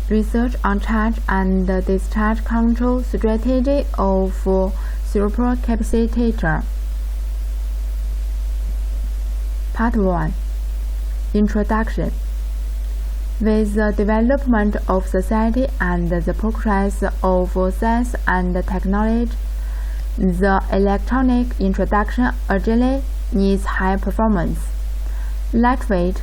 research on charge and discharge control strategy of supercapacitor. Part 1. Introduction. With the development of society and the progress of science and technology, the electronic introduction urgently needs high performance, lightweight,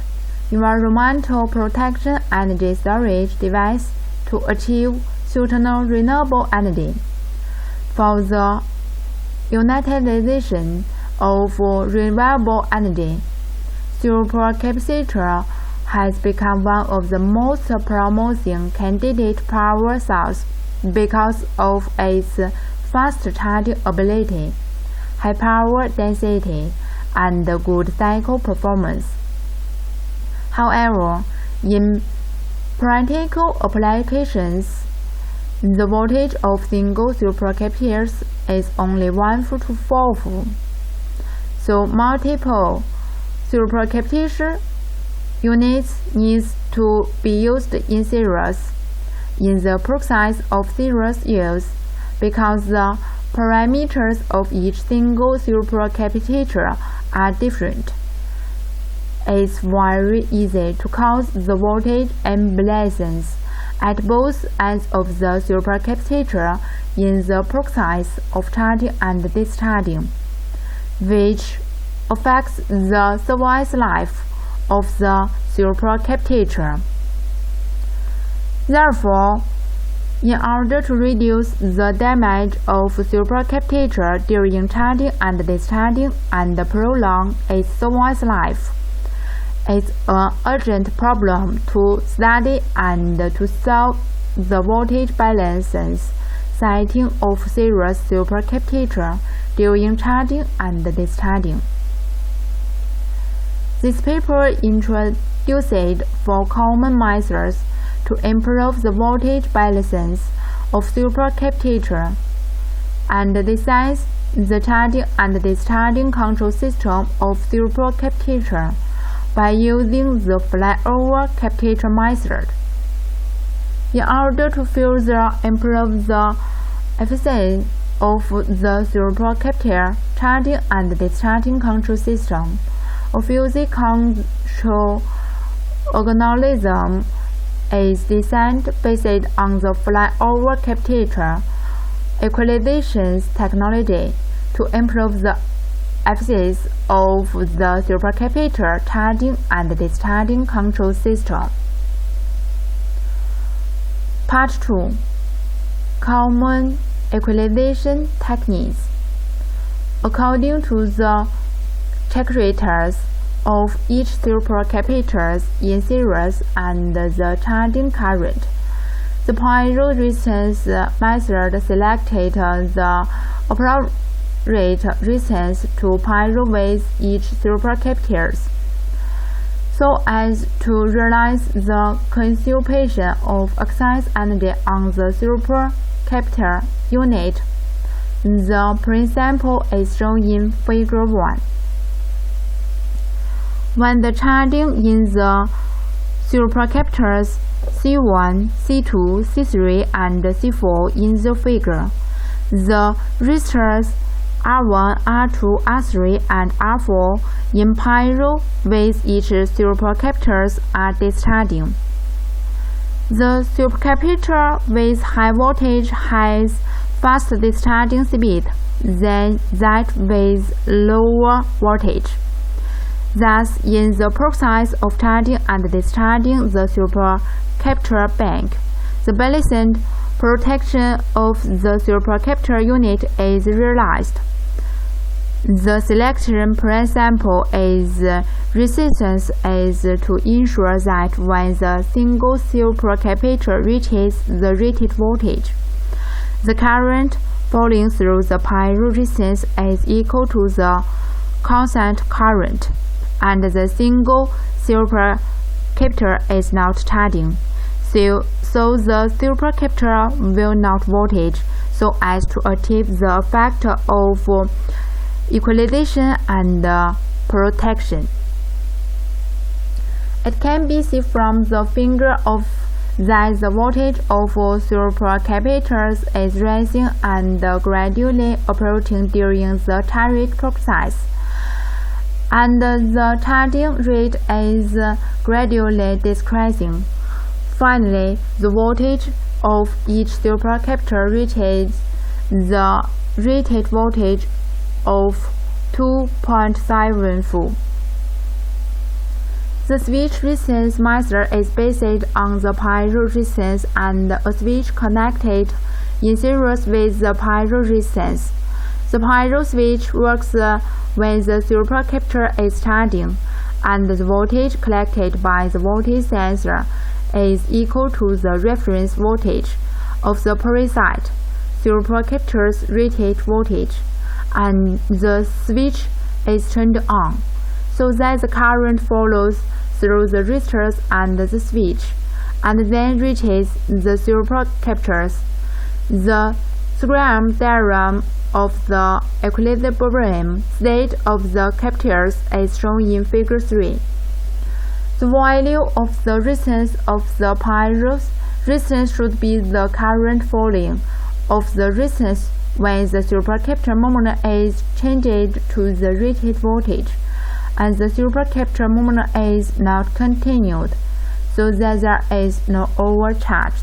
environmental protection energy storage device to achieve certain renewable energy. For the utilization of renewable energy, supercapacitor has become one of the most promising candidate power sources because of its fast charging ability, high power density, and good cycle performance. However, in practical applications, the voltage of single supercapacitors is only 1 to 4. So multiple supercapacitor units need to be used in series in the process of series use because the parameters of each single supercapacitor are different. It's very easy to cause the voltage imbalance at both ends of the supercapacitor in the process of charging and discharging, which affects the service life of the supercapacitor. Therefore, in order to reduce the damage of supercapacitor during charging and discharging and prolong its service life, it's an urgent problem to study and to solve the voltage balances setting of series supercapacitor during charging and discharging. This paper introduced 4 common methods to improve the voltage balances of supercapacitor and designs the charging and discharging control system of supercapacitor by using the flyover capacitor method. In order to further improve the efficiency of the supercapacitor charging and discharging control system, a physics control Analogism is designed based on the flyover capacitor Equilibration technology to improve the efficiency of the supercapacitor charging and discharging control system. Part 2. Common equilibration techniques. According to the characteristics of each supercapacitor in series and the charging current, the pyro resistance method selected the appropriate resistance to pyro with each supercapacitor, so as to realize the consumption of excess energy on the supercapacitor unit. The principle is shown in Figure 1. When the charging in the supercapacitors C1, C2, C3, and C4 in the figure, the resistors R1, R2, R3, and R4 in parallel with each supercapacitor are discharging. The supercapacitor with high voltage has faster discharging speed than that with lower voltage. Thus, in the process of charging and discharging the supercapacitor bank, the balanced protection of the supercapacitor unit is realized. The selection principle is resistance is to ensure that when the single supercapacitor reaches the rated voltage, the current flowing through the pyro resistance is equal to the constant current, and the single supercapacitor is not charging. So the supercapacitor will not voltage so as to achieve the effect of equalization and protection. It can be seen from the figure of that the voltage of supercapacitors is rising and gradually approaching during the charging process, and the charging rate is gradually decreasing. Finally, the voltage of each supercapacitor reaches the rated voltage of 2.74. The switch resistance measure is based on the pyro resistance and a switch connected in series with the pyro resistance. The pyro switch works when the supercapacitor is charging, and the voltage collected by the voltage sensor is equal to the reference voltage of the preset supercapacitor's rated voltage, and the switch is turned on, so that the current flows through the resistors and the switch, and then reaches the supercapacitors. The schematic diagram of the equilibrium state of the capacitors is shown in Figure 3. The value of the resistance of the pyro resistance should be the current flowing of the resistance when the supercapacitor moment is changed to the rated voltage, and the supercapacitor moment is not continued, so that there is no overcharge.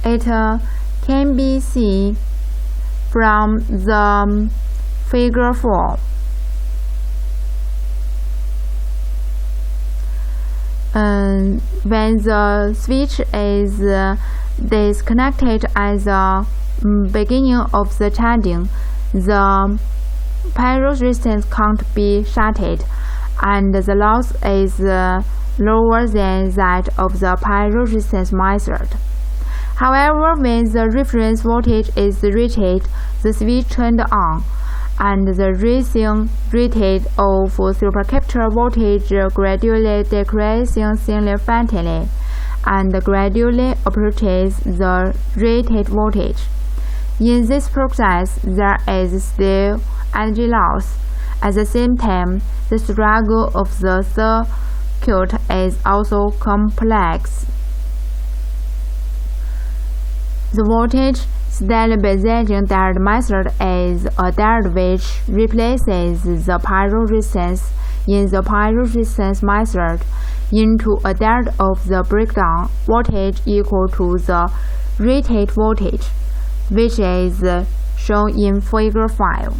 It can be seen from the Figure 4. When the switch is disconnected at the beginning of the charging, the pyro resistance can't be shorted, and the loss is lower than that of the pyro resistance measured. However, when the reference voltage is reached, the switch turned on, and the rising rate of supercapacitor voltage gradually decreasing significantly, and gradually approaches the rated voltage. In this process, there is still energy loss. At the same time, the struggle of the circuit is also complex. The voltage stabilization diode method is a diode which replaces the pyro resistance in the pyro resistance method into a diode of the breakdown voltage equal to the rated voltage, which is shown in Figure 5.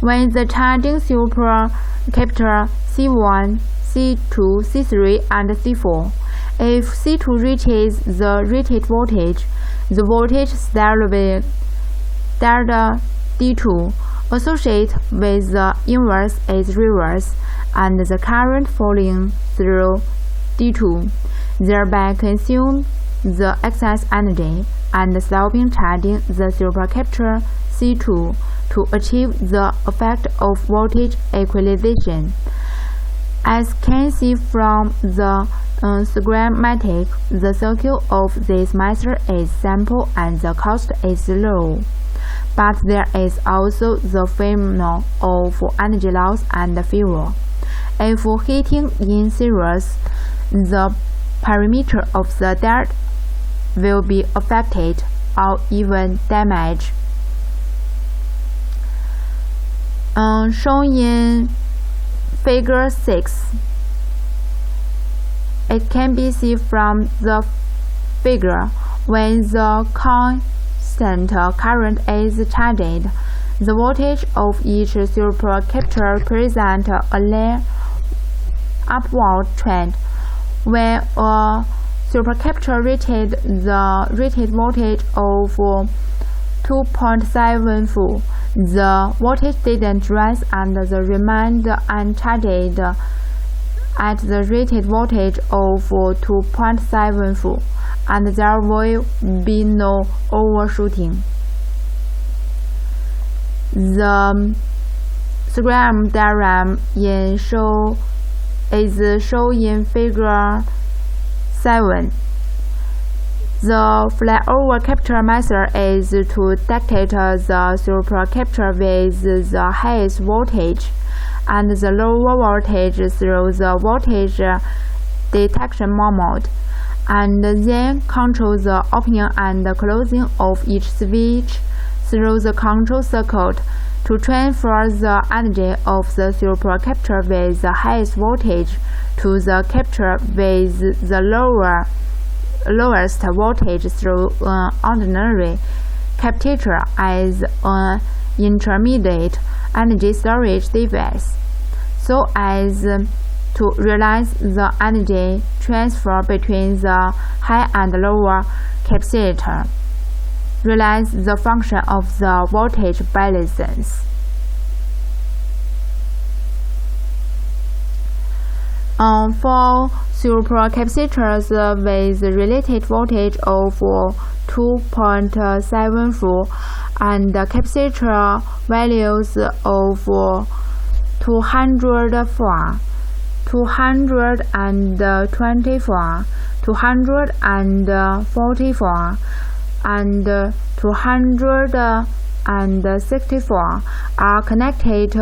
When the charging supercapacitor C1, C2, C3, and C4, if C2 reaches the rated voltage, the voltage stabilized delta D2 associated with the inverse is reversed, and the current flowing through D2 thereby consumes the excess energy and stopping charging the supercapacitor C2 to achieve the effect of voltage equalization. As can see from the schematic, the circuit of this method is simple and the cost is low. But there is also the phenomenon of energy loss and failure. If heating in series, the parameter of the diode will be affected or even damaged. Shown in Figure 6. It can be seen from the figure when the constant current is charged, the voltage of each supercapacitor presents a linear upward trend. When a supercapacitor reaches the rated voltage of 2.74, the voltage didn't rise and remained uncharged at the rated voltage of 2.74, and there will be no overshooting. The schematic diagram is shown in Figure 7. The flyover capture method is to dictate the supercapacitor with the highest voltage, and the lower voltage through the voltage detection mode, and then control the opening and closing of each switch through the control circuit to transfer the energy of the supercapacitor with the highest voltage to the capacitor with the lowest voltage through an ordinary capacitor as an intermediate energy storage device, so as to realize the energy transfer between the high and lower capacitor. Realize the function of the voltage balance. For supercapacitors with related voltage of 2.74 and capacitor values of 204, 224, 244, and 264 are connected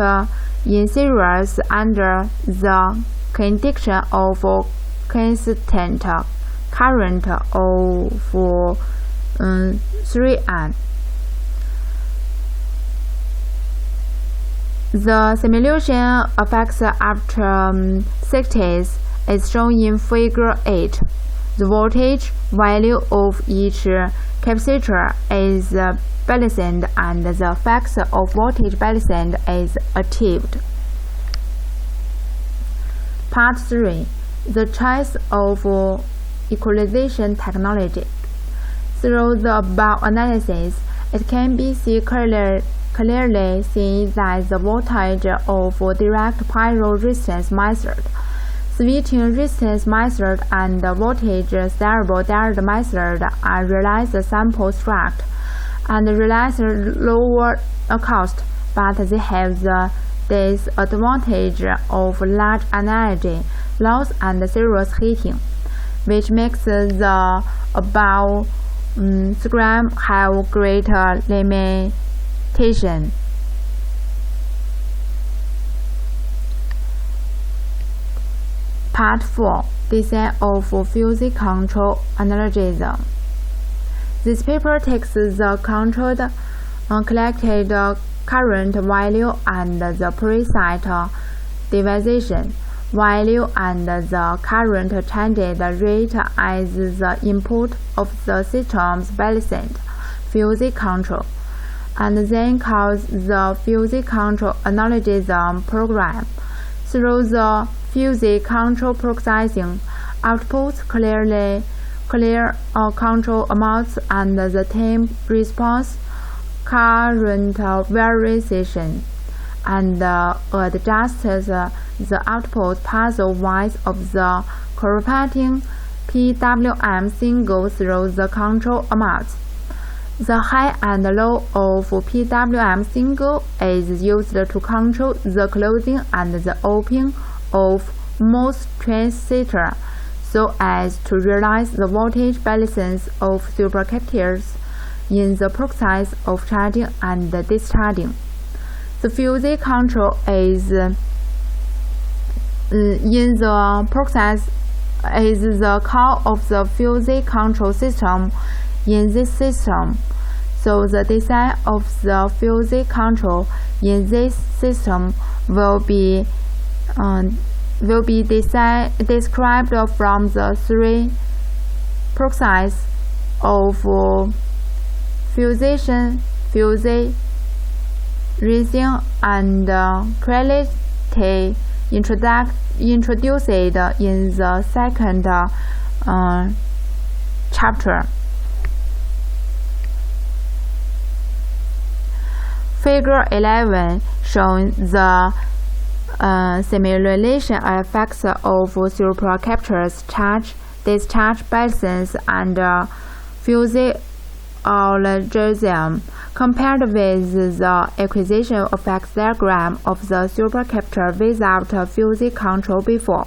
in series under the condition of constant current of 3A. The simulation effects after 60s is shown in Figure 8. The voltage value of each capacitor is balanced and the effects of voltage balance is achieved. Part 3. The choice of equalization technology. Through the above analysis, it can be clearly seen that the voltage of direct parallel resistance method, switching resistance method, and voltage stable direct method are realized sample struct and realize lower cost, but they have the disadvantage of large energy loss and serious heating, which makes the above scheme have greater limitation. Part 4. Design of Fuse Control Analogism. This paper takes the controlled collected current value and the preset division value and the current changes rate as the input of the system's balanced fuse control, and then calls the fuse control analogism program. Through the fuse control processing, outputs clear control amounts and the time response current variation, and adjusts the output puzzle-wise of the corresponding PWM single through the control amounts. The high and low of PWM single is used to control the closing and the opening of most transistors, so as to realize the voltage balance of supercapacitors in the process of charging and discharging. The fuse control is in the process is the core of the fuse control system in this system. So the design of the fuse control in this system will be described from the three processes of fusion, fuse, rising, and quality introduced in the second chapter. Figure 11 shows the simulation effects of supercapacitors, charge, discharge balance, and fuse Analogism, compared with the acquisition effects diagram of the supercapacitor without fuse control before.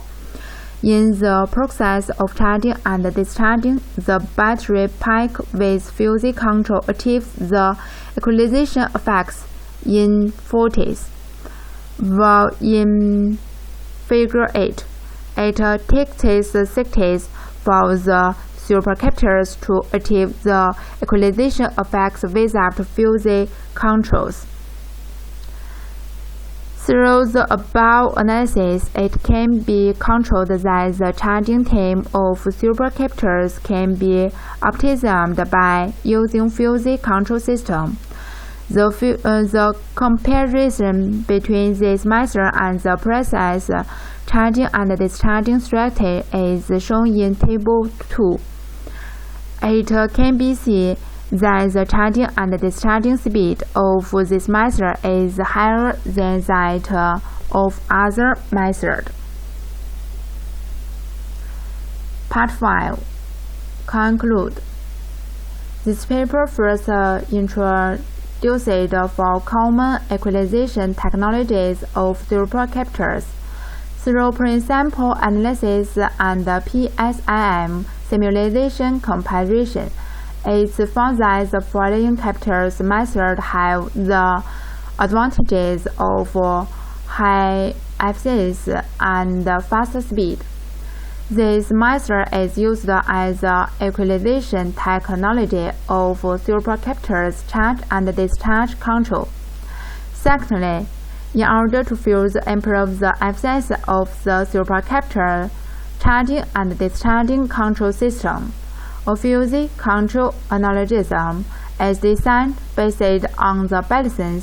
In the process of charging and discharging, the battery pack with fuse control achieves the equalization effects in 40s. while in Figure 8, it takes 60 for the supercapacitors to achieve the equalization effects without fuzzy controls. Through the above analysis, it can be controlled that the charging time of supercapacitors can be optimized by using fuzzy control system. The comparison between this method and the precise charging and discharging strategy is shown in Table 2. It can be seen that the charging and discharging speed of this method is higher than that of other methods. Part 5. Conclude. This paper first introduced 4 common equalization technologies of supercapacitors through principal analysis and PSIM simulation comparison. It's found that the following capacitors methods have the advantages of high efficiency and fast speed. This method is used as the equalization technology of supercapacitors charge and discharge control. Secondly, in order to further improve the efficiency of the supercapacitor charging and discharging control system, a fuzzy control analogism is designed based on the balancing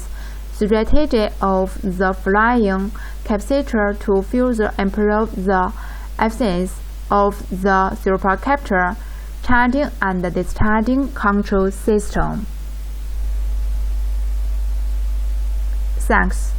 strategy of the flying capacitor to further improve the efficiency of the supercapacitor charging and discharging control system. Thanks.